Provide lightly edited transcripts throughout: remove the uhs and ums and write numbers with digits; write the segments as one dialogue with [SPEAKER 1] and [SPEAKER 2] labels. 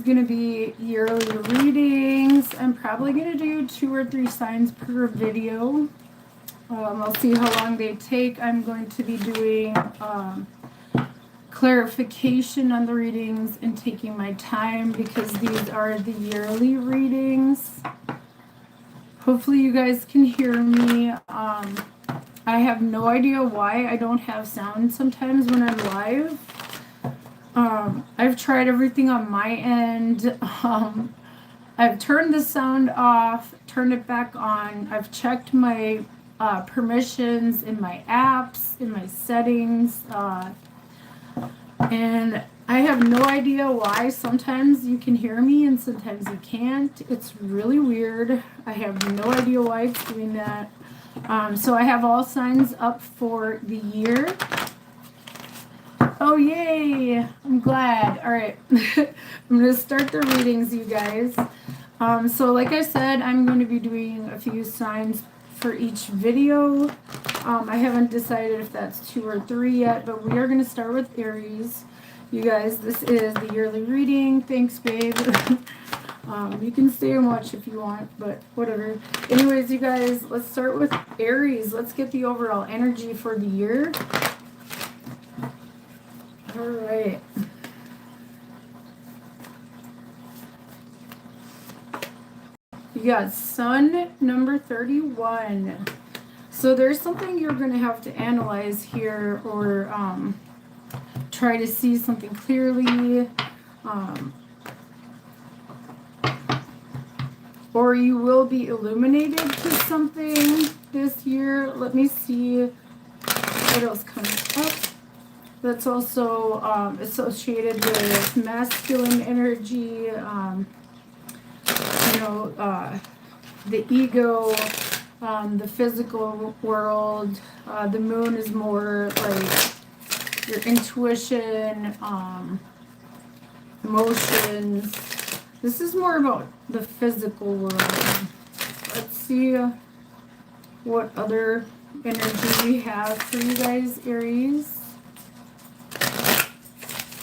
[SPEAKER 1] going to be yearly readings. I'm probably going to do 2 or 3 signs per video. I'll see how long they take. I'm going to be doing clarification on the readings and taking my time because these are the yearly readings. Hopefully you guys can hear me. I have no idea why I don't have sound sometimes when I'm live. I've tried everything on my end. I've turned the sound off, turned it back on. I've checked my permissions in my apps, in my settings, and I have no idea why. Sometimes you can hear me and sometimes you can't. It's really weird. I have no idea why it's doing that. So I have all signs up for the year. Oh, yay! I'm glad. All right. I'm going to start the readings, you guys. So like I said, I'm going to be doing a few signs for each video. I haven't decided if that's 2 or 3 yet, but we are going to start with Aries. You guys, this is the yearly reading. Thanks, babe. You can stay and watch if you want, but whatever. Anyways, you guys, let's start with Aries. Let's get the overall energy for the year. All right. You got Sun number 31. So there's something you're going to have to analyze here, or try to see something clearly. Or you will be illuminated to something this year. Let me see what else comes up. That's also associated with masculine energy, the ego, the physical world. The moon is more like your intuition, emotions. This is more about the physical world. Let's see what other energy we have for you guys, Aries.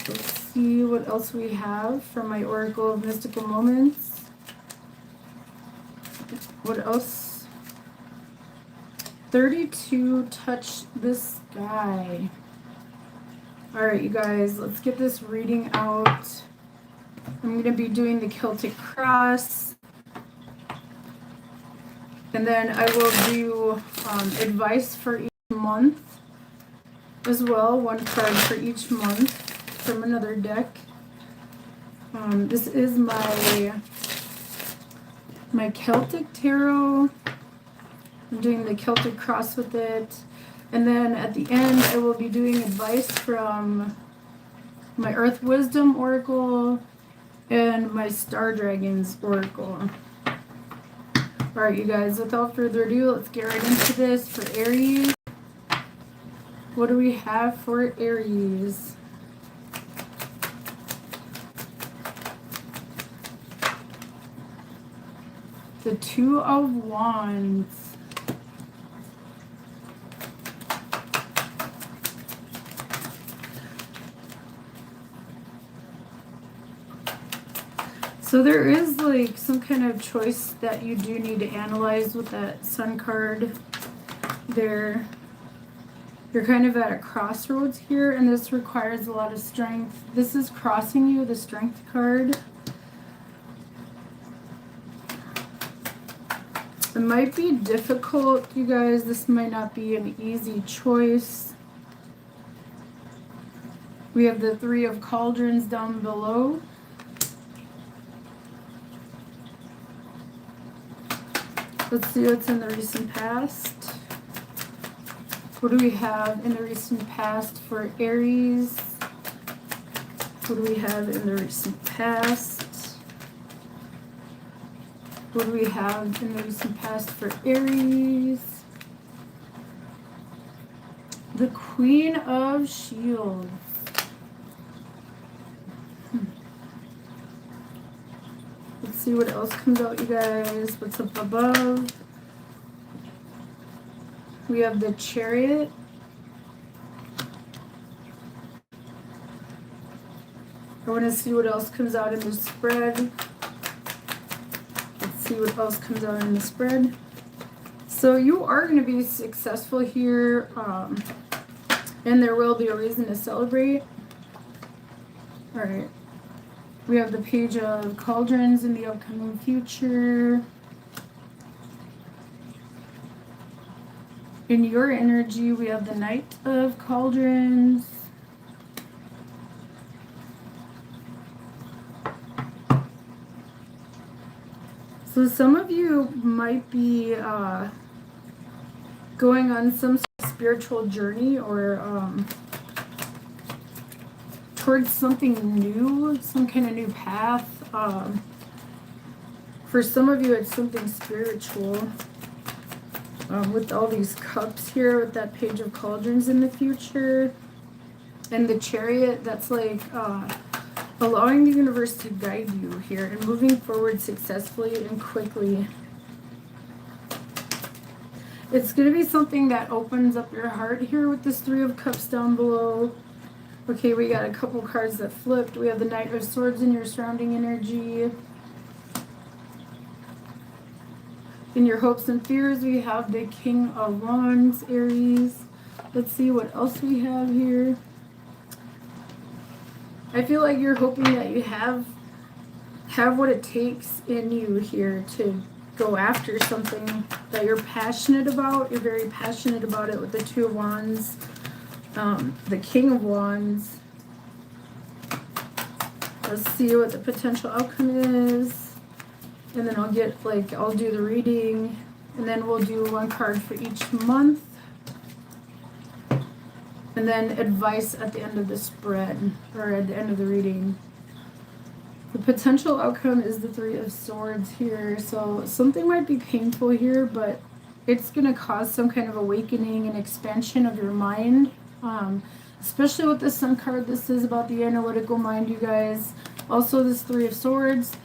[SPEAKER 1] Let's see what else we have from my Oracle of Mystical Moments. What else? 32, touch the sky. Alright, you guys, let's get this reading out. I'm going to be doing the Celtic Cross. And then I will do advice for each month as well. 1 card for each month from another deck. This is my Celtic Tarot. I'm doing the Celtic Cross with it. And then at the end, I will be doing advice from my Earth Wisdom Oracle and my Star Dragons Oracle. Alright, you guys, without further ado, let's get right into this for Aries. What do we have for Aries? The 2 of Wands. So there is like some kind of choice that you do need to analyze with that Sun card there. You're kind of at a crossroads here, and this requires a lot of strength. This is crossing you, the Strength card. It might be difficult, you guys. This might not be an easy choice. We have the 3 of Cauldrons down below. Let's see what's in the recent past. What do we have in the recent past for Aries? What do we have in the recent past? What do we have in the recent past for Aries? The Queen of Shields. Let's see what else comes out, you guys. What's up above? We have the Chariot. want to see what else comes out in the spread. Let's see what else comes out in the spread. So you are going to be successful here, and there will be a reason to celebrate. All right. We have the Page of Cauldrons in the upcoming future. In your energy, we have the Knight of Cauldrons. So some of you might be going on some spiritual journey or towards something new, some kind of new path. For some of you, it's something spiritual. With all these cups here, with that Page of Cauldrons in the future. And the Chariot, that's like allowing the universe to guide you here and moving forward successfully and quickly. It's going to be something that opens up your heart here with this Three of Cups down below. Okay, we got a couple cards that flipped. We have the Knight of Swords in your surrounding energy. In your hopes and fears, we have the King of Wands, Aries. Let's see what else we have here. I feel like you're hoping that you have what it takes in you here to go after something that you're passionate about. You're very passionate about it with the Two of Wands, the King of Wands. Let's see what the potential outcome is. And then I'll do the reading, and then we'll do one card for each month. And then advice at the end of the spread, or at the end of the reading. The potential outcome is the Three of Swords here. So something might be painful here, but it's going to cause some kind of awakening and expansion of your mind. Especially with the Sun card, this is about the analytical mind, you guys. Also, this Three of Swords.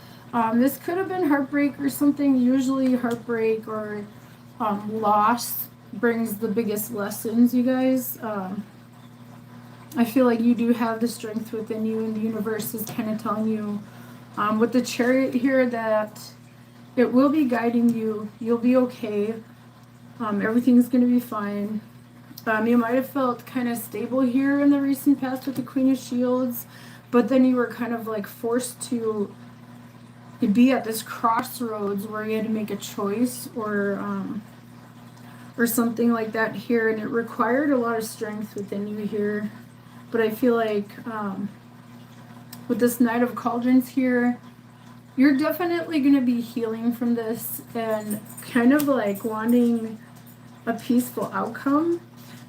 [SPEAKER 1] This could have been heartbreak or something. Usually heartbreak or loss brings the biggest lessons, you guys. I feel like you do have the strength within you, and the universe is kind of telling you with the Chariot here that it will be guiding you. You'll be okay. Everything's going to be fine. You might have felt kind of stable here in the recent past with the Queen of Shields, but then you were kind of like forced to be at this crossroads where you had to make a choice or something like that here, and it required a lot of strength within you here. But I feel like with this Knight of Cauldrons here, you're definitely going to be healing from this and kind of like wanting a peaceful outcome.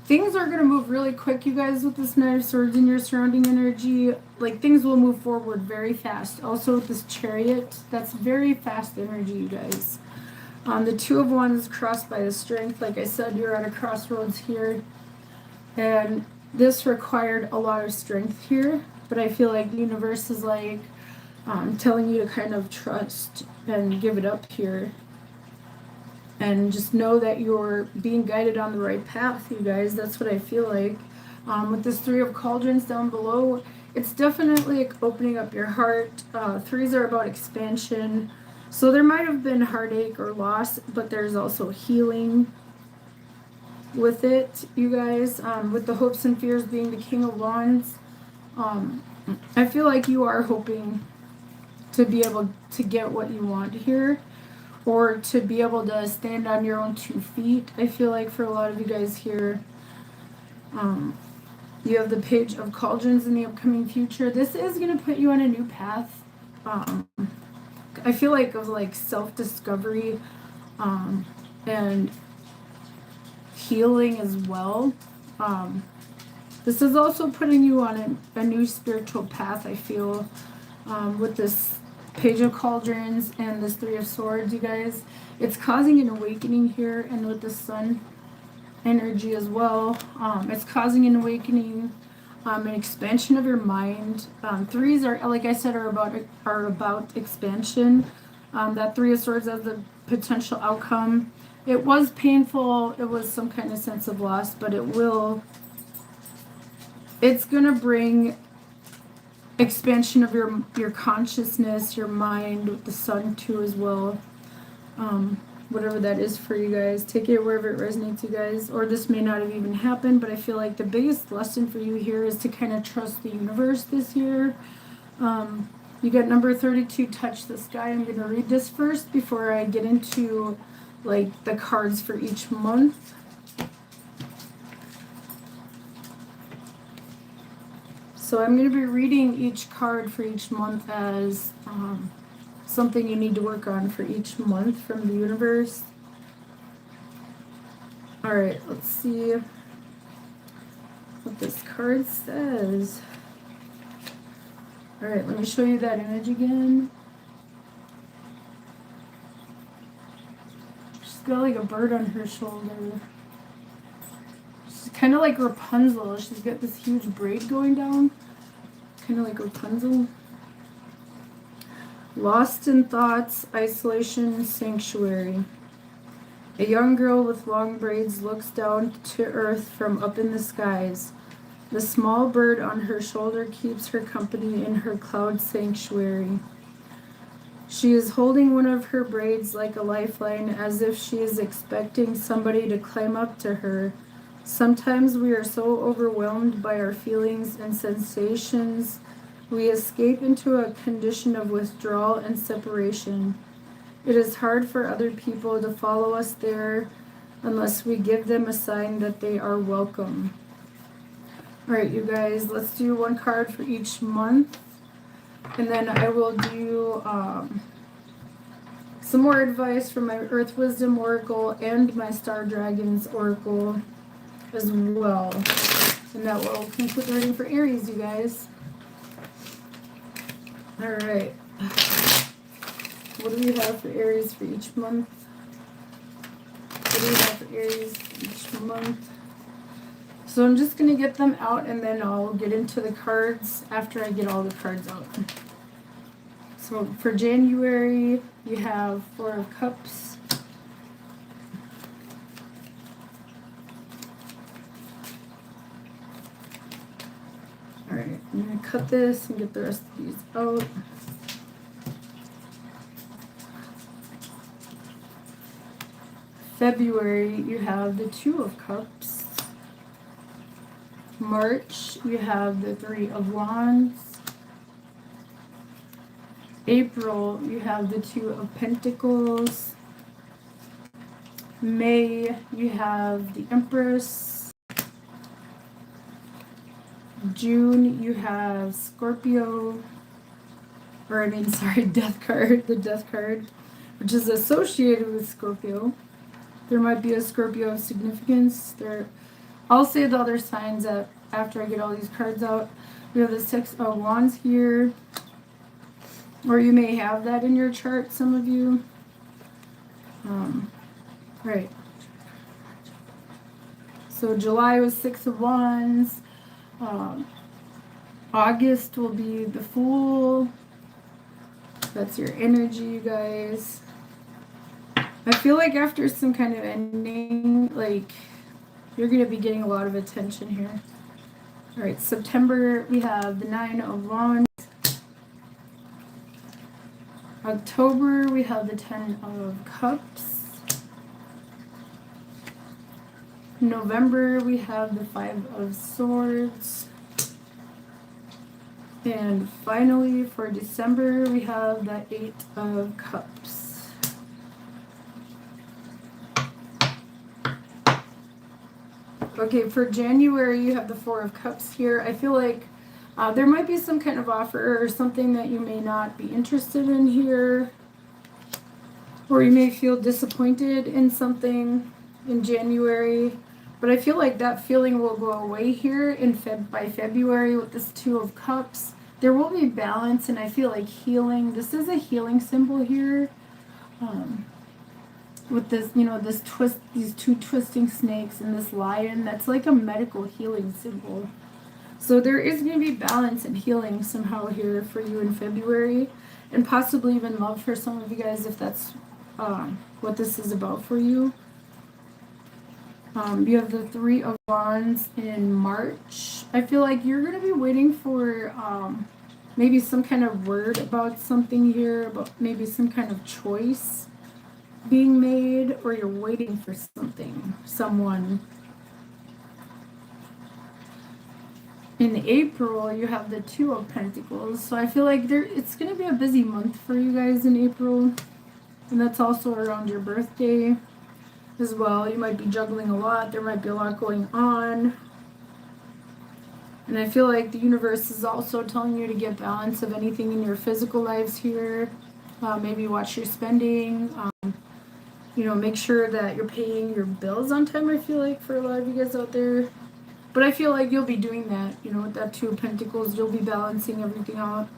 [SPEAKER 1] Things are going to move really quick, you guys, with this Knight of Swords in your surrounding energy. Like, things will move forward very fast. Also, with this Chariot, that's very fast energy, you guys. The Two of Wands crossed by the Strength. Like I said, you're at a crossroads here. And this required a lot of strength here. But I feel like the universe is like telling you to kind of trust and give it up here. And just know that you're being guided on the right path, you guys. That's what I feel like. With this Three of Cauldrons down below, it's definitely like opening up your heart. Threes are about expansion. So there might have been heartache or loss, but there's also healing with it, you guys. With the hopes and fears being the King of Wands, I feel like you are hoping to be able to get what you want here, or to be able to stand on your own 2 feet. I feel like for a lot of you guys here, you have the Page of Cauldrons in the upcoming future. This is going to put you on a new path. I feel like of like self-discovery and healing as well. This is also putting you on a new spiritual path, I feel, with this Page of Cauldrons and this Three of Swords, you guys. It's causing an awakening here, and with the Sun energy as well. It's causing an awakening, an expansion of your mind. Threes are, like I said, are about expansion. That Three of Swords as the potential outcome. It was painful. It was some kind of sense of loss, but it's gonna bring expansion of your consciousness, your mind, with the sun too as well. Whatever that is for you guys, take it wherever it resonates, you guys. Or this may not have even happened, but I feel like the biggest lesson for you here is to kind of trust the universe this year. You got number 32, touch the sky. I'm going to read this first before I get into like the cards for each month. So I'm going to be reading each card for each month as something you need to work on for each month from the universe. All right, let's see what this card says. All right, let me show you that image again. She's got like a bird on her shoulder. She's kind of like Rapunzel. She's got this huge braid going down. Kind of like Rapunzel. Lost in thoughts, isolation, sanctuary. A young girl with long braids looks down to earth from up in the skies. The small bird on her shoulder keeps her company in her cloud sanctuary. She is holding one of her braids like a lifeline, as if she is expecting somebody to climb up to her. Sometimes we are so overwhelmed by our feelings and sensations, we escape into a condition of withdrawal and separation. It is hard for other people to follow us there unless we give them a sign that they are welcome. All right, you guys, let's do one card for each month. And then I will do some more advice from my Earth Wisdom Oracle and my Star Dragons Oracle as well. And that will conclude the reading for Aries, you guys. All right. What do we have for Aries for each month? What do we have for Aries for each month? So I'm just going to get them out and then I'll get into the cards after I get all the cards out. So for January, you have Four of Cups. Alright, I'm going to cut this and get the rest of these out. February, you have the Two of Cups. March, you have the Three of Wands. April, you have the Two of Pentacles. May, you have the Empress. June, you have Scorpio. Death card, the Death card, which is associated with Scorpio. There might be a Scorpio of significance. I'll say the other signs that after I get all these cards out. We have the Six of Wands here. Or you may have that in your chart, some of you. Right. So July was Six of Wands. August will be the Fool. That's your energy, you guys. I feel like after some kind of ending, like, you're going to be getting a lot of attention here. All right, September, we have the Nine of Wands. October, we have the Ten of Cups. November, we have the Five of Swords. And finally, for December, we have the Eight of Cups. Okay, for January, you have the Four of Cups here. I feel like there might be some kind of offer or something that you may not be interested in here. Or you may feel disappointed in something in January. But I feel like that feeling will go away here by February with this Two of Cups. There will be balance and I feel like healing. This is a healing symbol here. With this, this twist, these two twisting snakes and this lion, that's like a medical healing symbol. So there is going to be balance and healing somehow here for you in February, and possibly even love for some of you guys if that's what this is about for you. You have the Three of Wands in March. I feel like you're going to be waiting for maybe some kind of word about something here, about maybe some kind of choice being made, or you're waiting for something, someone. In April, you have the Two of Pentacles. So I feel like it's going to be a busy month for you guys in April. And that's also around your birthday as well. You might be juggling a lot. There might be a lot going on. And I feel like the universe is also telling you to get balance of anything in your physical lives here. Maybe watch your spending. You know, make sure that you're paying your bills on time, I feel like, for a lot of you guys out there. But I feel like you'll be doing that, you know, with that Two of Pentacles. You'll be balancing everything out.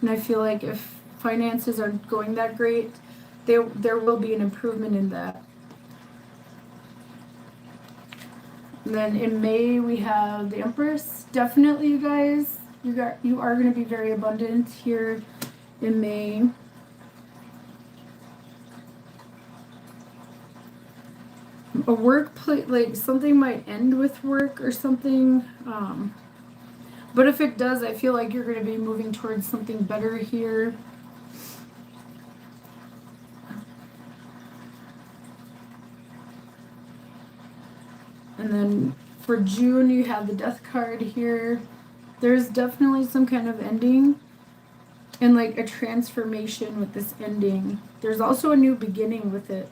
[SPEAKER 1] And I feel like if finances aren't going that great, there will be an improvement in that. And then in May, we have the Empress. Definitely, you guys, you are going to be very abundant here in May. A workplace, like something might end with work or something. But if it does, I feel like you're going to be moving towards something better here. And then for June, you have the Death card here. There's definitely some kind of ending and like a transformation with this ending. There's also a new beginning with it.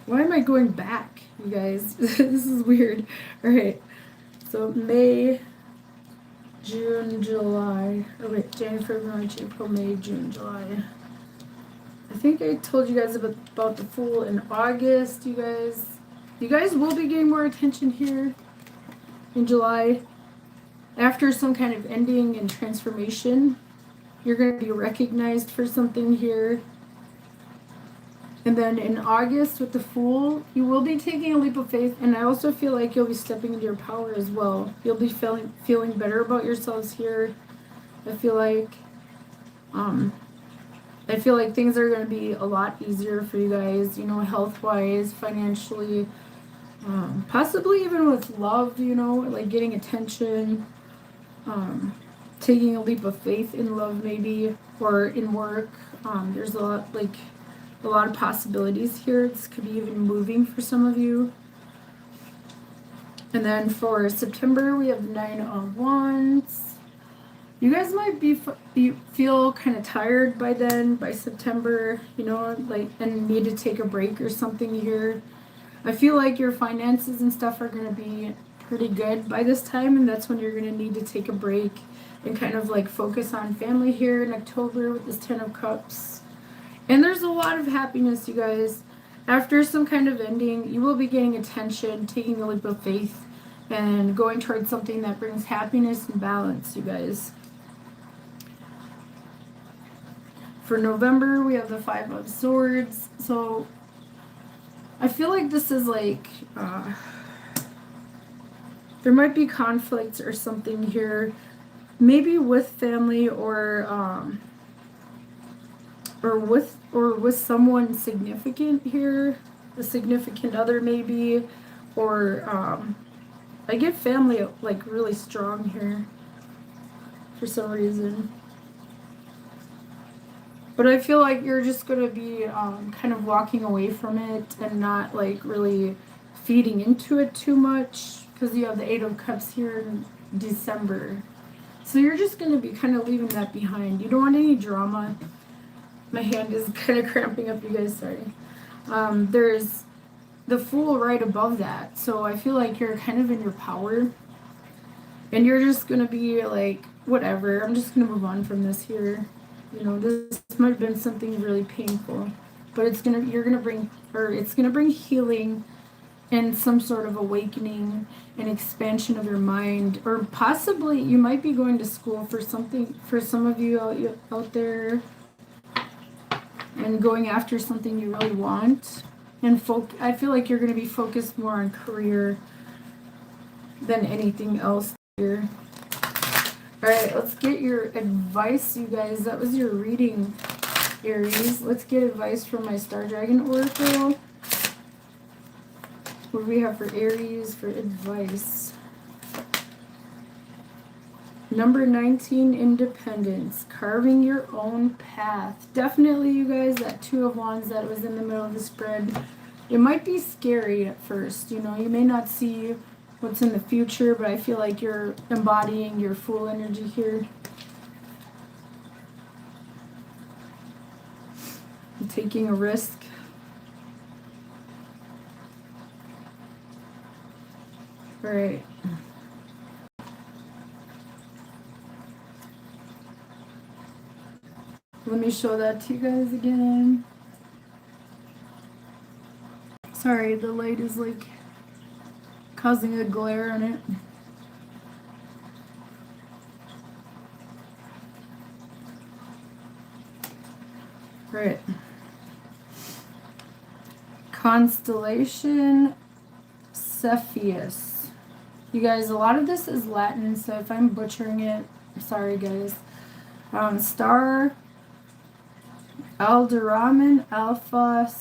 [SPEAKER 1] Why am I going back, you guys? This is weird. All right. So May, June, July. Oh wait, January, February, March, April, May, June, July. I think I told you guys about the Fool in August, you guys. You guys will be getting more attention here in July. After some kind of ending and transformation, you're going to be recognized for something here. And then in August with the Fool, you will be taking a leap of faith. And I also feel like you'll be stepping into your power as well. You'll be feeling better about yourselves here. I feel like things are going to be a lot easier for you guys, you know, health-wise, financially, possibly even with love, you know, like getting attention, taking a leap of faith in love maybe, or in work. There's a lot of possibilities here. This could be even moving for some of you. And then for September, we have 9 of Wands. You guys might feel kind of tired by then, by September, you know, like, and need to take a break or something here. I feel like your finances and stuff are going to be pretty good by this time, and that's when you're going to need to take a break and kind of like focus on family here in October with this 10 of Cups. And there's a lot of happiness, you guys. After some kind of ending, you will be getting attention, taking a leap of faith, and going towards something that brings happiness and balance, you guys. For November, we have the 5 of Swords. So I feel like this is like, there might be conflicts or something here. Maybe with family or with someone significant here, a significant other maybe, or I get family like really strong here for some reason. But I feel like you're just going to be kind of walking away from it and not like really feeding into it too much, because you have the 8 of Cups here in December. So you're just going to be kind of leaving that behind. You don't want any drama. My hand is kind of cramping up, you guys, sorry. There's the Fool right above that. So I feel like you're kind of in your power. And you're just going to be like, whatever, I'm just going to move on from this here. You know, this might have been something really painful. But it's going to bring healing and some sort of awakening and expansion of your mind. Or possibly you might be going to school for something, for some of you out there, and going after something you really want. And I feel like you're going to be focused more on career than anything else here. All right, let's get your advice, you guys. That was your reading, Aries. Let's get advice from my Star Dragon Oracle. What do we have for Aries for advice? Number 19, independence. Carving your own path. Definitely, you guys, that Two of Wands that was in the middle of the spread. It might be scary at first. You know, you may not see what's in the future, but I feel like you're embodying your Fool energy here. You're taking a risk. All right. Let me show that to you guys again. Sorry, the light is like causing a glare on it. Right. Constellation Cepheus. You guys, a lot of this is Latin, so if I'm butchering it, I'm sorry, guys. Star Alderamin Alpha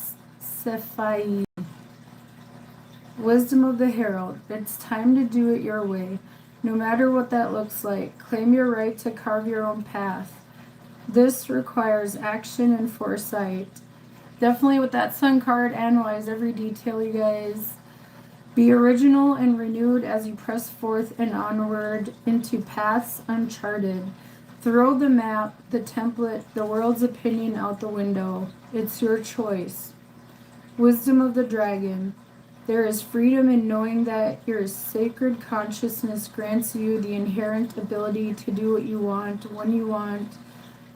[SPEAKER 1] Cephei. Wisdom of the Herald. It's time to do it your way, no matter what that looks like. Claim your right to carve your own path. This requires action and foresight. Definitely with that Sun card, analyze every detail, you guys. Be original and renewed as you press forth and onward into paths uncharted. Throw the map, the template, the world's opinion out the window. It's your choice. Wisdom of the Dragon. There is freedom in knowing that your sacred consciousness grants you the inherent ability to do what you want, when you want,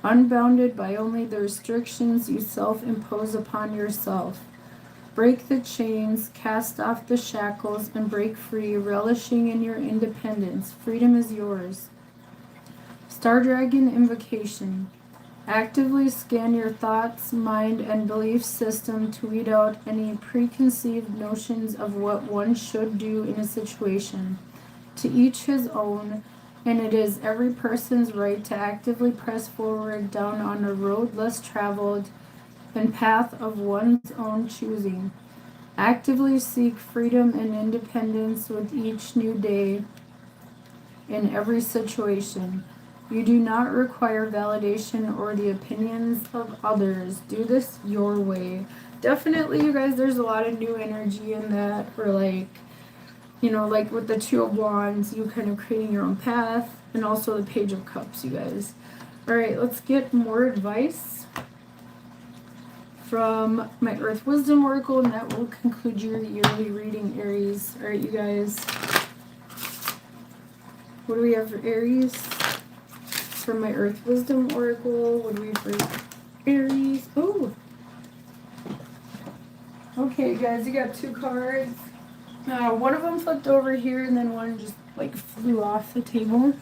[SPEAKER 1] unbounded by only the restrictions you self-impose upon yourself. Break the chains, cast off the shackles, and break free, relishing in your independence. Freedom is yours. Star Dragon Invocation. Actively scan your thoughts, mind, and belief system to weed out any preconceived notions of what one should do in a situation. To each his own, and it is every person's right to actively press forward down on a road less traveled and path of one's own choosing. Actively seek freedom and independence with each new day in every situation. You do not require validation or the opinions of others. Do this your way. Definitely, you guys, there's a lot of new energy in that. For like, you know, like with the Two of Wands, you kind of creating your own path, and also the Page of Cups, you guys. All right, let's get more advice from my Earth Wisdom Oracle, and that will conclude your yearly reading, Aries. All right, you guys. What do we have for Aries? From my Earth Wisdom Oracle. What do we have for Aries? Oh! Okay, guys, you got two cards. One of them flipped over here, and then one just like flew off the table.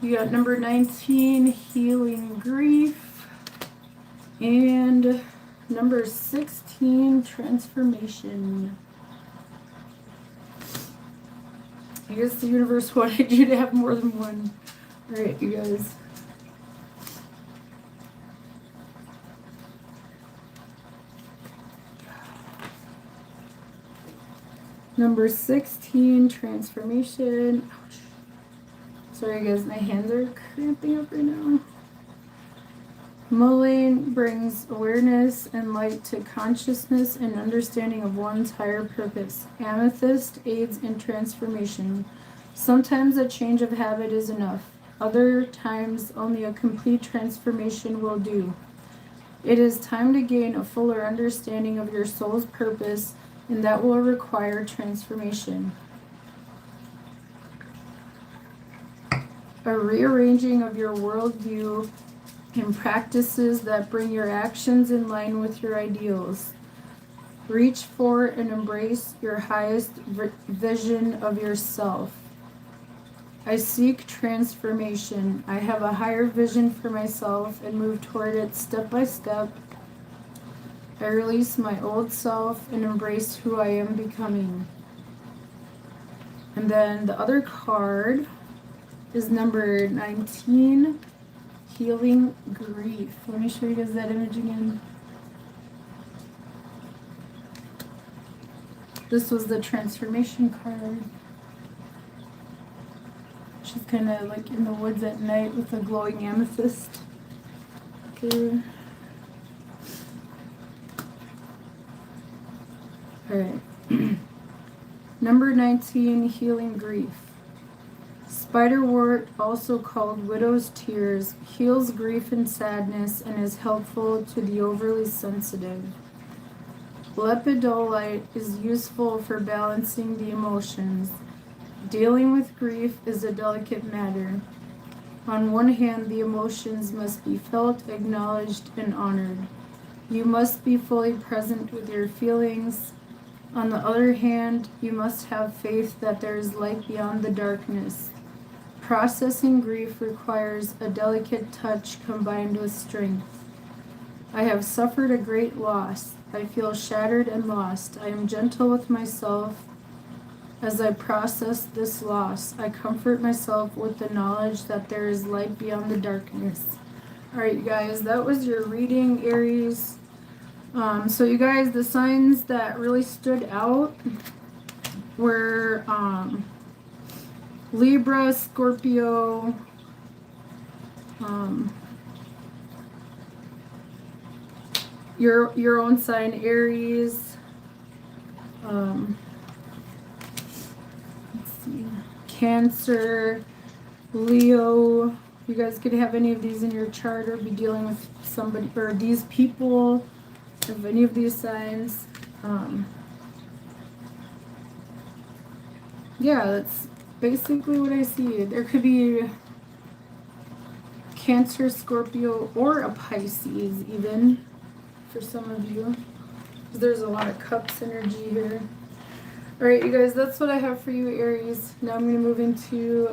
[SPEAKER 1] You got number 19, Healing Grief, and number 16, Transformation. I guess the universe wanted you to have more than one. All right, you guys. Number 16, Transformation. Ouch. Sorry, guys, my hands are cramping up right now. Mullein brings awareness and light to consciousness and understanding of one's higher purpose. Amethyst aids in transformation. Sometimes a change of habit is enough. Other times, only a complete transformation will do. It is time to gain a fuller understanding of your soul's purpose, and that will require transformation. A rearranging of your worldview and practices that bring your actions in line with your ideals. Reach for and embrace your highest vision of yourself. I seek transformation. I have a higher vision for myself and move toward it step by step. I release my old self and embrace who I am becoming. And then the other card is number 19, Healing Grief. Let me show you guys that image again. This was the transformation card. She's kind of like in the woods at night with a glowing amethyst. Okay. Alright. Number 19, healing grief. Spiderwort, also called widow's tears, heals grief and sadness and is helpful to the overly sensitive. Lepidolite is useful for balancing the emotions. Dealing with grief is a delicate matter. On one hand, the emotions must be felt, acknowledged, and honored. You must be fully present with your feelings. On the other hand, you must have faith that there is light beyond the darkness. Processing grief requires a delicate touch combined with strength. I have suffered a great loss. I feel shattered and lost. I am gentle with myself as I process this loss. I comfort myself with the knowledge that there is light beyond the darkness. Alright, you guys, that was your reading, Aries. So you guys, the signs that really stood out were Libra, Scorpio, your own sign, Aries, let's see, Cancer, Leo. You guys could have any of these in your chart or be dealing with somebody or these people of any of these signs. Yeah, that's basically what I see. There could be Cancer, Scorpio, or a Pisces even for some of you. There's a lot of cups energy here. Alright, you guys, that's what I have for you, Aries. Now I'm going to move into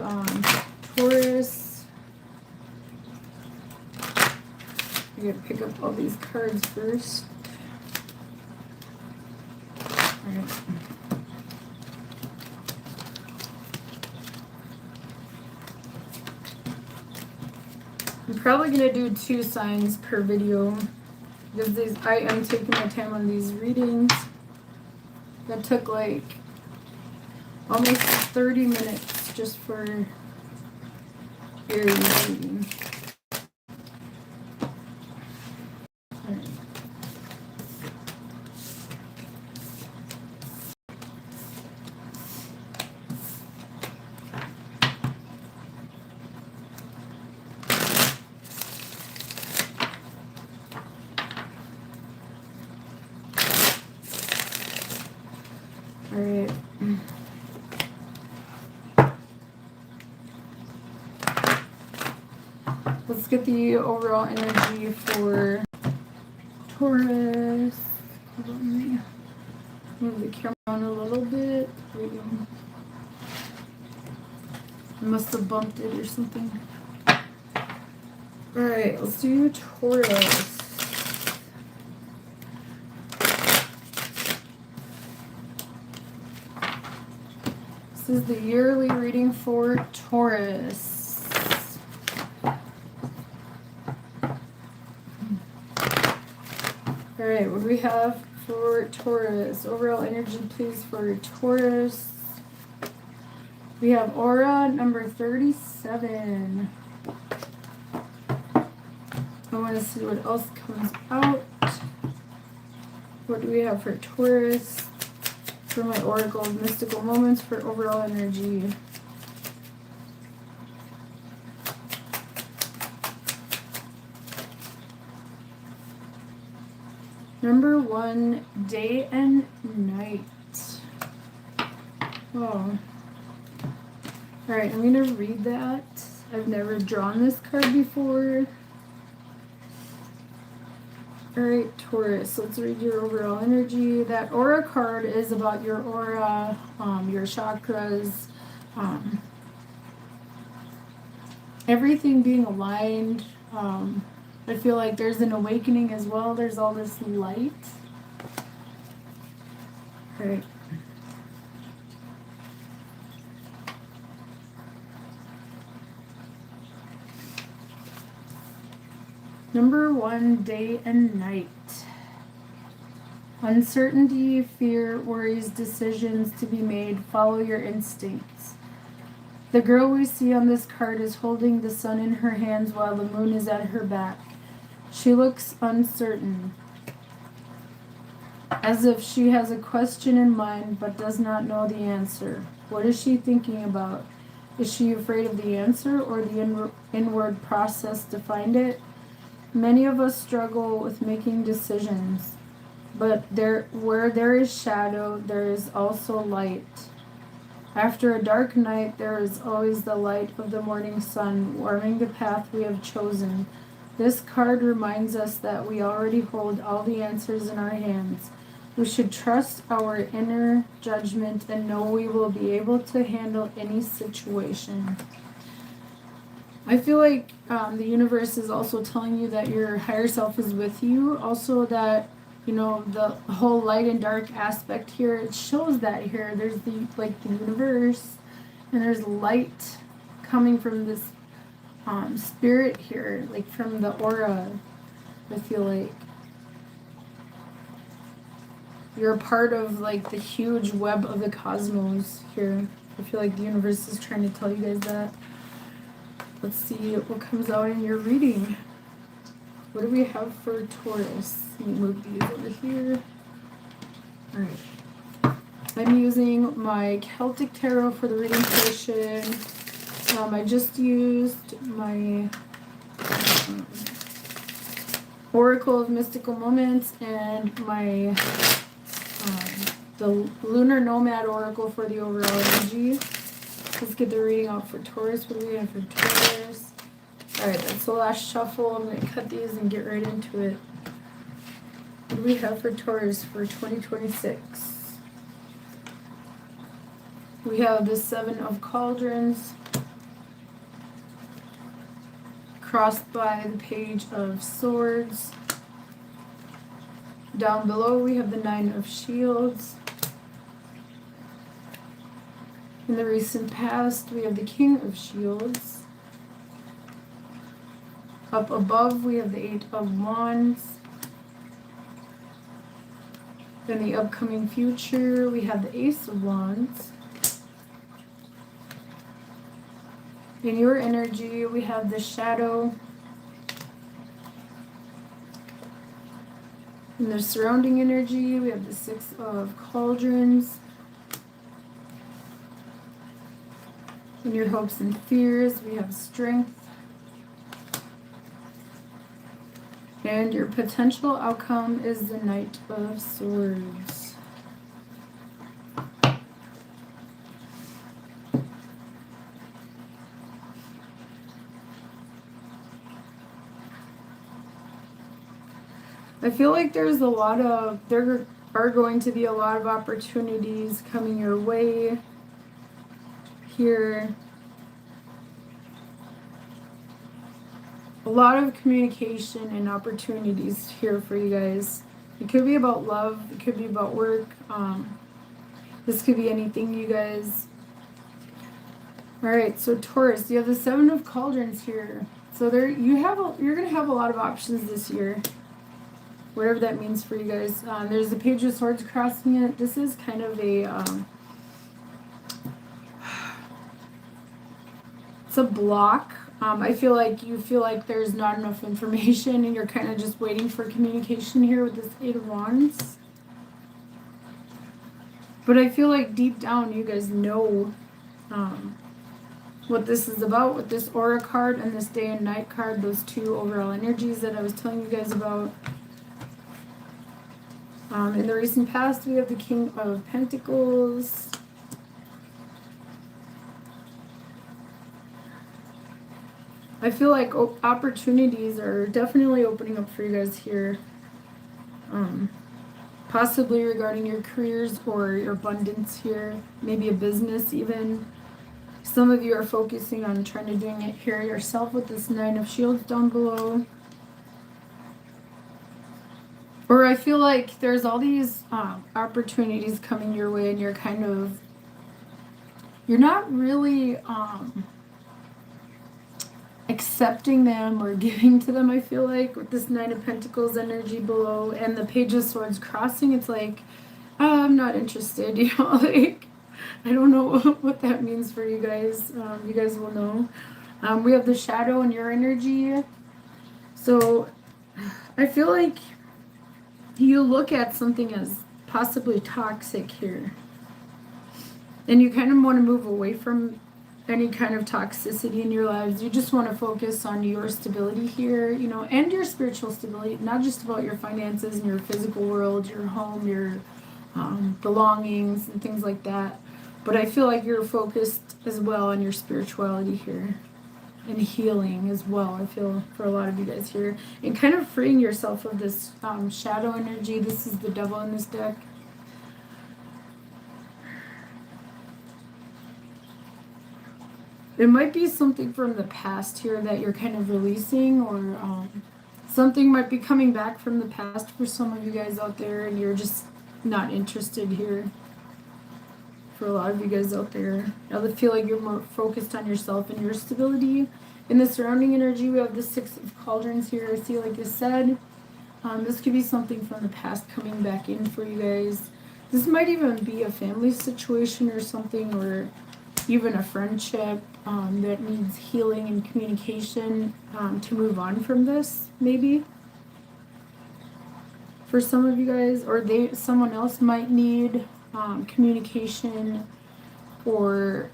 [SPEAKER 1] Taurus. I gotta pick up all these cards first. Alright. I'm probably gonna do 2 signs per video because I am taking my time on these readings. That took like almost 30 minutes just for Aries reading. Alright. Let's get the overall energy for Taurus. Hold on, let me move the camera on a little bit. I must have bumped it or something. Alright, let's do Taurus. This is the yearly reading for Taurus. Alright, what do we have for Taurus? Overall energy, please, for Taurus. We have aura number 37. I want to see what else comes out. What do we have for Taurus? For my Oracle of Mystical Moments for overall energy. Number 1, day and night. Oh. Alright, I'm going to read that. I've never drawn this card before. Alright, Taurus, let's read your overall energy. That aura card is about your aura, your chakras, everything being aligned. I feel like there's an awakening as well. There's all this light. Alright. Number 1, day and night. Uncertainty, fear, worries, decisions to be made. Follow your instincts. The girl we see on this card is holding the sun in her hands while the moon is at her back. She looks uncertain, as if she has a question in mind but does not know the answer. What is she thinking about? Is she afraid of the answer or the inward process to find it? Many of us struggle with making decisions, but where there is shadow, there is also light. After a dark night, there is always the light of the morning sun warming the path we have chosen. This card reminds us that we already hold all the answers in our hands. We should trust our inner judgment and know we will be able to handle any situation. I feel like the universe is also telling you that your higher self is with you. Also that, you know, the whole light and dark aspect here, it shows that here. There's the universe, and there's light coming from this spirit here, like from the aura. I feel like you're a part of like the huge web of the cosmos here. I feel like the universe is trying to tell you guys that. Let's see what comes out in your reading. What do we have for Taurus? Let me move these over here. Alright. I'm using my Celtic Tarot for the reading portion. I just used my Oracle of Mystical Moments and my the Lunar Nomad Oracle for the overall energy. Let's get the reading out for Taurus. What are we doing for Taurus? Alright, that's the last shuffle. I'm going to cut these and get right into it. What do we have for Taurus for 2026? We have the Seven of Cauldrons, crossed by the Page of Swords. Down below we have the Nine of Shields. In the recent past, we have the King of Shields. Up above, we have the Eight of Wands. In the upcoming future, we have the Ace of Wands. In your energy, we have the Shadow. In the surrounding energy, we have the Six of Cauldrons. In your hopes and fears, we have Strength. And your potential outcome is the Knight of Swords. I feel like there are going to be a lot of opportunities coming your way here. A lot of communication and opportunities here for you guys. It could be about love. It could be about work. This could be anything, you guys. Alright, so Taurus, you have the Seven of Cauldrons here. So you're going to have a lot of options this year. Whatever that means for you guys. There's the Page of Swords crossing it. This is kind of a... it's a block. I feel like you feel like there's not enough information and you're kind of just waiting for communication here with this Eight of Wands. But I feel like deep down you guys know what this is about with this Aura card and this Day and Night card, those two overall energies that I was telling you guys about. In the recent past, we have the King of Pentacles. I feel like opportunities are definitely opening up for you guys here. Possibly regarding your careers or your abundance here. Maybe a business even. Some of you are focusing on trying to doing it here yourself with this Nine of Shields down below. Or I feel like there's all these opportunities coming your way and you're not really accepting them or giving to them. I feel like with this Nine of Pentacles energy below and the Page of Swords crossing, it's like, oh, I'm not interested, you know, like, I don't know what that means for you guys. You guys will know. We have the shadow in your energy. So I feel like you look at something as possibly toxic here. And you kind of want to move away from any kind of toxicity in your lives. You just want to focus on your stability here, you know, and your spiritual stability, not just about your finances and your physical world, your home, your belongings and things like that. But I feel like you're focused as well on your spirituality here and healing as well. I feel for a lot of you guys here, and kind of freeing yourself of this shadow energy. This is the devil in this deck. It might be something from the past here that you're kind of releasing, or something might be coming back from the past for some of you guys out there, and you're just not interested here. For a lot of you guys out there, I feel like you're more focused on yourself and your stability. In the surrounding energy, we have the Six of Cauldrons here. I see, like I said, this could be something from the past coming back in for you guys. This might even be a family situation or something, or even a friendship that needs healing and communication to move on from this, maybe. For some of you guys, or someone else might need communication or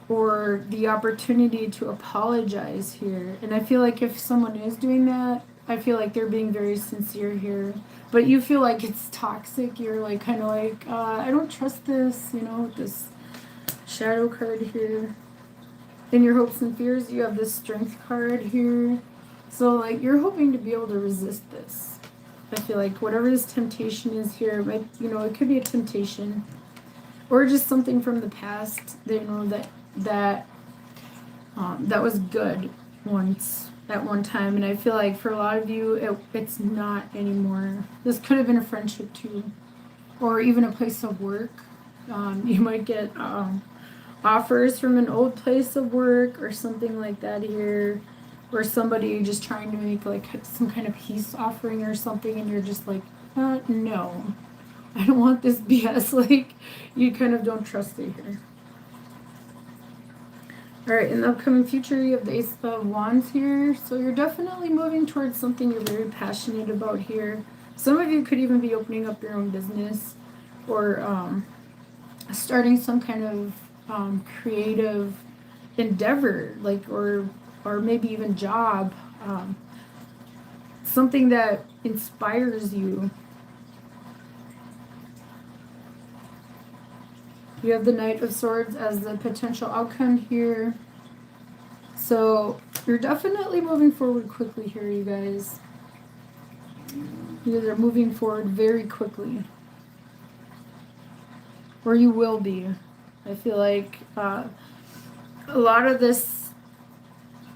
[SPEAKER 1] the opportunity to apologize here. And I feel like if someone is doing that, I feel like they're being very sincere here. But you feel like it's toxic. You're like kind of like, I don't trust this, you know, with this shadow card here. In your hopes and fears, you have this strength card here. So like you're hoping to be able to resist this. I feel like whatever this temptation is here, might, you know, it could be a temptation or just something from the past that, you know, that was good once at one time. And I feel like for a lot of you, it's not anymore. This could have been a friendship too, or even a place of work. You might get offers from an old place of work or something like that here. Or somebody just trying to make like some kind of peace offering or something, and you're just like, no, I don't want this BS. Like, you kind of don't trust it here. Alright, in the upcoming future, you have the Ace of Wands here. So you're definitely moving towards something you're very passionate about here. Some of you could even be opening up your own business, or starting some kind of creative endeavor, like, or maybe even job, something that inspires you. You have the Knight of Swords as the potential outcome here. So you're definitely moving forward quickly here, you guys. You guys are moving forward very quickly. Or you will be. I feel like a lot of this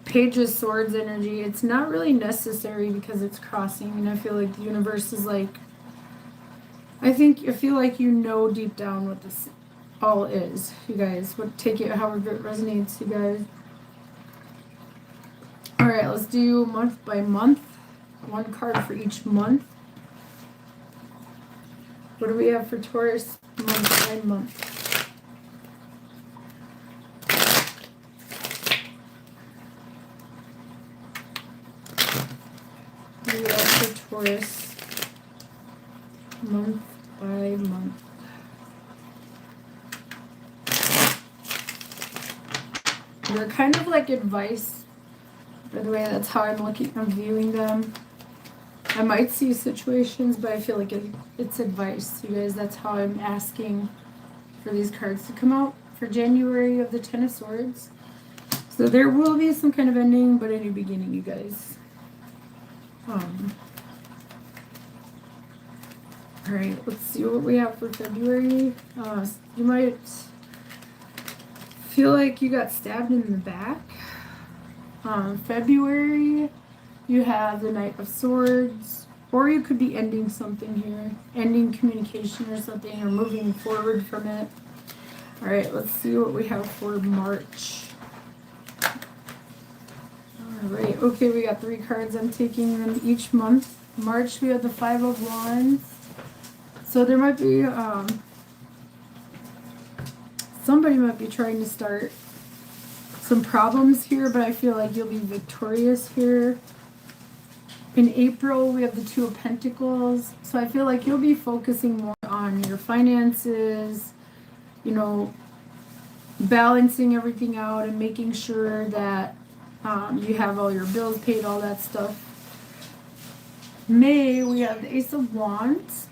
[SPEAKER 1] Page of Swords energy, it's not really necessary because it's crossing, and I feel like the universe is like, I feel like you know deep down what this all is, you guys. Take it however it resonates, you guys. Alright, let's do month by month. One card for each month. What do we have for Taurus month by month? Taurus month by month. They're kind of like advice. By the way, that's how I'm viewing them. I might see situations, but I feel like it's advice, you guys. That's how I'm asking for these cards to come out for January of the Ten of Swords. So there will be some kind of ending, but a new beginning, you guys. Alright, let's see what we have for February. You might feel like you got stabbed in the back. February, you have the Knight of Swords, or you could be ending something here, ending communication or something, or moving forward from it. Alright, let's see what we have for March. All right. Okay, we got 3 cards. I'm taking them each month. March, we have the Five of Wands. So there might be, somebody might be trying to start some problems here, but I feel like you'll be victorious here. In April, we have the Two of Pentacles. So I feel like you'll be focusing more on your finances, you know, balancing everything out and making sure that you have all your bills paid, all that stuff. May, we have the Ace of Wands.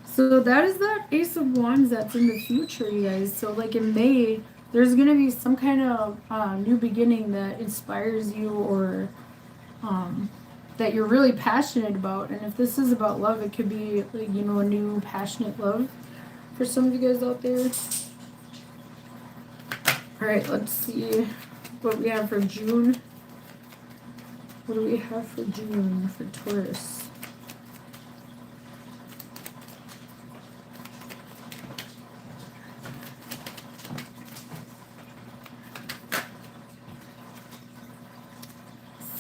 [SPEAKER 1] So that is that Ace of Wands that's in the future, you guys. So like in May, there's going to be some kind of new beginning that inspires you, or that you're really passionate about. And if this is about love, it could be, like, you know, a new passionate love for some of you guys out there. All right, let's see what we have for June. What do we have for June for Taurus?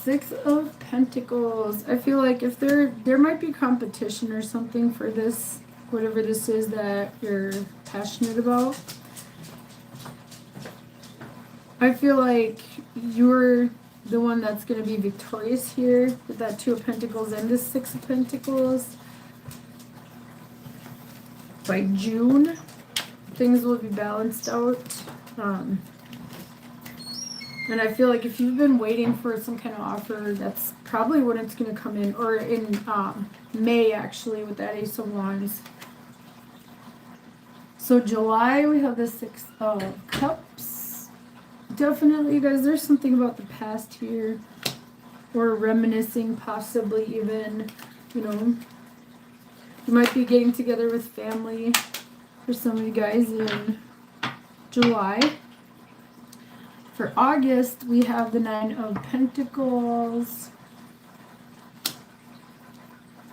[SPEAKER 1] Six of Pentacles. I feel like if there might be competition or something for this, whatever this is that you're passionate about. I feel like you're the one that's going to be victorious here with that Two of Pentacles and this Six of Pentacles. By June, things will be balanced out. And I feel like if you've been waiting for some kind of offer, that's probably when it's going to come in. Or in May, actually, with that Ace of Wands. So July, we have the Six of Cups. Definitely, you guys, there's something about the past here. Or reminiscing, possibly even, you know. You might be getting together with family for some of you guys in July. For August, we have the Nine of Pentacles.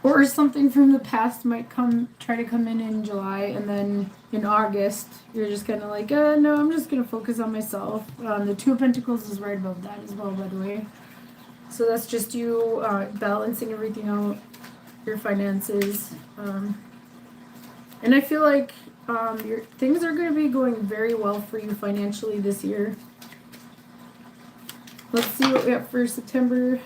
[SPEAKER 1] Or something from the past might try to come in July, and then in August, you're just kind of like, no, I'm just going to focus on myself. The Two of Pentacles is right above that as well, by the way. So that's just you balancing everything out, your finances. And I feel like things are going to be going very well for you financially this year. Let's see what we have for September.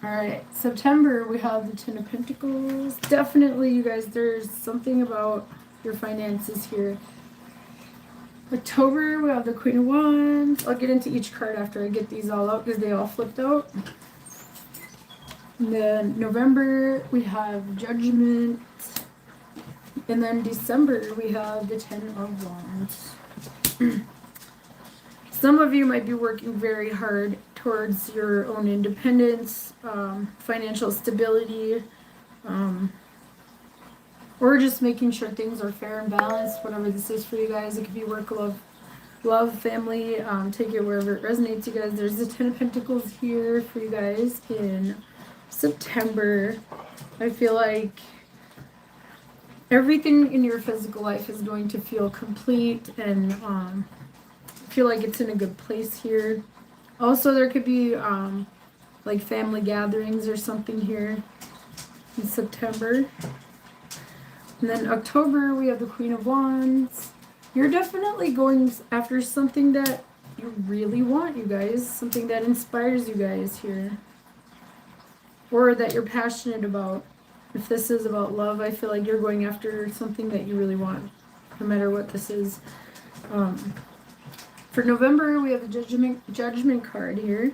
[SPEAKER 1] Alright, September, we have the Ten of Pentacles. Definitely, you guys, there's something about your finances here. October, we have the Queen of Wands. I'll get into each card after I get these all out because they all flipped out. And then November, we have Judgment. And then December, we have the Ten of Wands. Some of you might be working very hard towards your own independence, financial stability, or just making sure things are fair and balanced, whatever this is for you guys. It could be work, love, family, take it wherever it resonates, you guys. There's the Ten of Pentacles here for you guys in September. I feel like everything in your physical life is going to feel complete, and I feel like it's in a good place here. Also, there could be like family gatherings or something here in September. And then October, we have the Queen of Wands. You're definitely going after something that you really want, you guys. Something that inspires you guys here. Or that you're passionate about. If this is about love, I feel like you're going after something that you really want, no matter what this is. For November, we have the Judgment card here.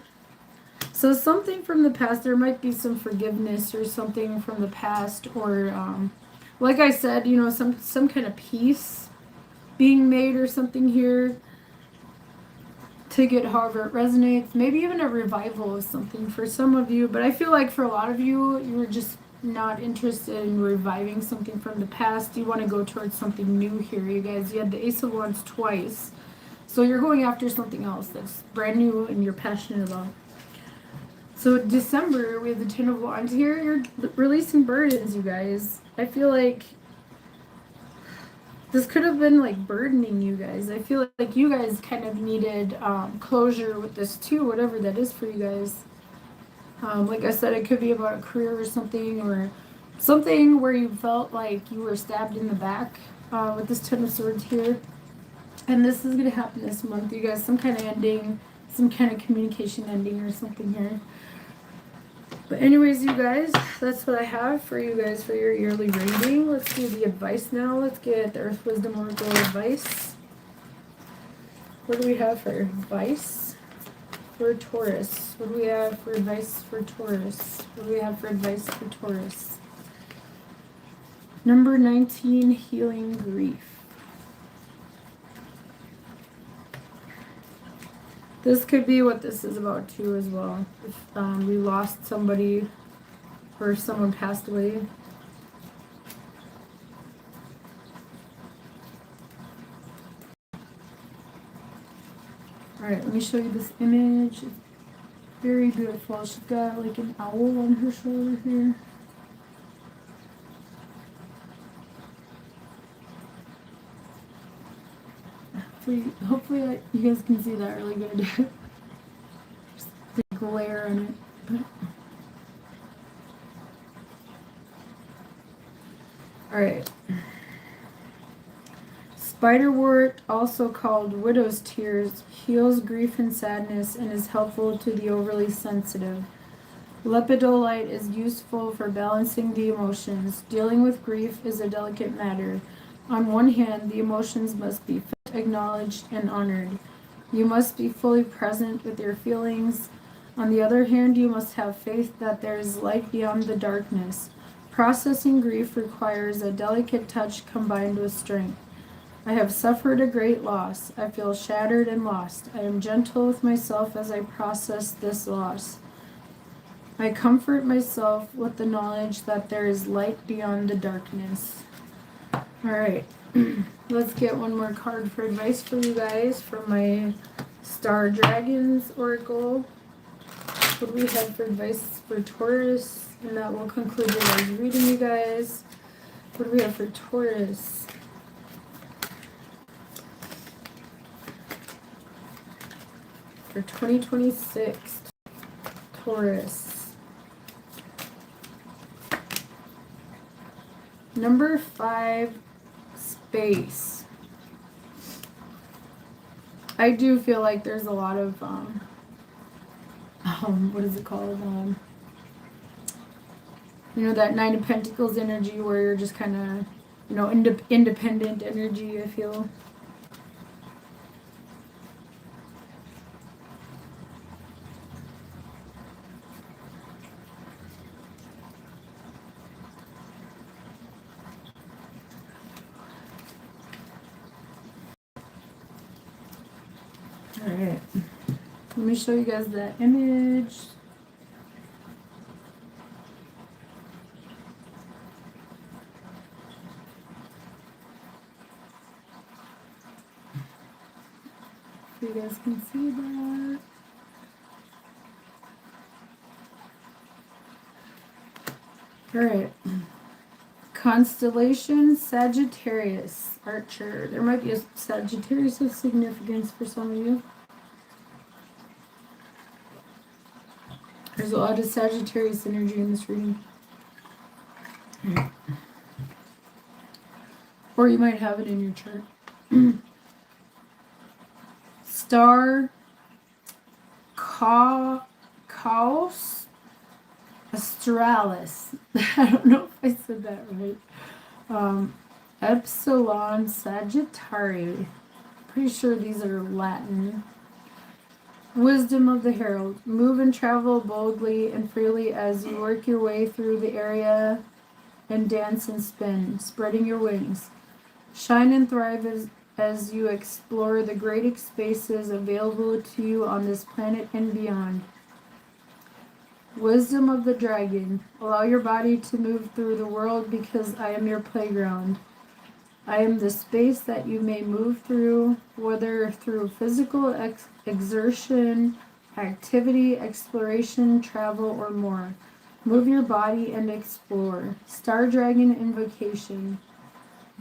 [SPEAKER 1] So something from the past, there might be some forgiveness or something from the past, or like I said, you know, some kind of peace being made or something here. Take it however it resonates. Maybe even a revival of something for some of you. But I feel like for a lot of you, you're just not interested in reviving something from the past. You want to go towards something new here, you guys. You had the Ace of Wands twice. So you're going after something else that's brand new and you're passionate about. So December, we have the Ten of Wands here. You're releasing burdens, you guys. I feel like This could have been like burdening you guys. I feel like you guys kind of needed closure with this too, whatever that is for you guys. Like I said, it could be about a career or something where you felt like you were stabbed in the back with this Ten of Swords here. And this is going to happen this month, you guys. Some kind of ending, some kind of communication ending or something here. But anyways, you guys, that's what I have for you guys for your yearly reading. Let's do the advice now. Let's get the Earth Wisdom Oracle advice. What do we have for advice for Taurus? What do we have for advice for Taurus? What do we have for advice for Taurus? Number 19, healing grief. This could be what this is about too as well. If we lost somebody or someone passed away. Alright, let me show you this image. It's very beautiful. She's got like an owl on her shoulder here. Hopefully you guys can see that really good. Just the glare on it. But... Alright. Spiderwort, also called widow's tears, heals grief and sadness and is helpful to the overly sensitive. Lepidolite is useful for balancing the emotions. Dealing with grief is a delicate matter. On one hand, the emotions must be felt, acknowledged, and honored. You must be fully present with your feelings. On the other hand, you must have faith that there is light beyond the darkness. Processing grief requires a delicate touch combined with strength. I have suffered a great loss. I feel shattered and lost. I am gentle with myself as I process this loss. I comfort myself with the knowledge that there is light beyond the darkness. Alright, let's get one more card for advice for you guys from my Star Dragons Oracle. What do we have for advice for Taurus? And that will conclude today's reading, you guys. What do we have for Taurus? For 2026, Taurus. Number 5, space. I do feel like there's a lot of, what is it called? You know, that Nine of Pentacles energy where you're just kind of, you know, independent energy, I feel. Alright, let me show you guys that image. So you guys can see that. Alright, constellation Sagittarius. Archer. There might be a Sagittarius of significance for some of you. There's a lot of Sagittarius energy in this reading. Or you might have it in your chart. Star Chaos Australis. I don't know if I said that right. Epsilon Sagittari. Pretty sure these are Latin. Wisdom of the Herald. Move and travel boldly and freely as you work your way through the area and dance and spin, spreading your wings. Shine and thrive as you explore the great spaces available to you on this planet and beyond. Wisdom of the Dragon. Allow your body to move through the world because I am your playground. I am the space that you may move through, whether through physical exertion, activity, exploration, travel, or more. Move your body and explore. Star Dragon Invocation.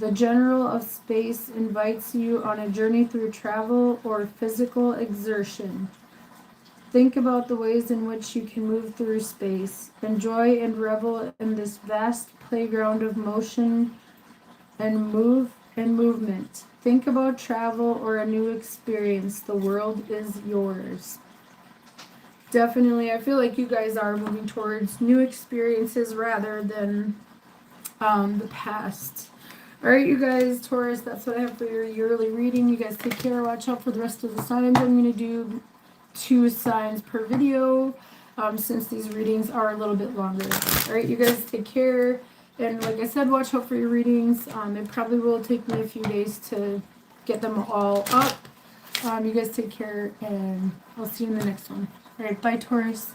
[SPEAKER 1] The general of space invites you on a journey through travel or physical exertion. Think about the ways in which you can move through space. Enjoy and revel in this vast playground of motion and movement. Think about travel or a new experience. The world is yours. Definitely, I feel like you guys are moving towards new experiences rather than the past. All right, you guys, Taurus, that's what I have for your yearly reading. You guys take care. Watch out for the rest of the signs. I'm going to do 2 signs per video since these readings are a little bit longer. All right, you guys take care. And like I said, watch out for your readings. It probably will take me a few days to get them all up. You guys take care, and I'll see you in the next one. All right, bye, Taurus.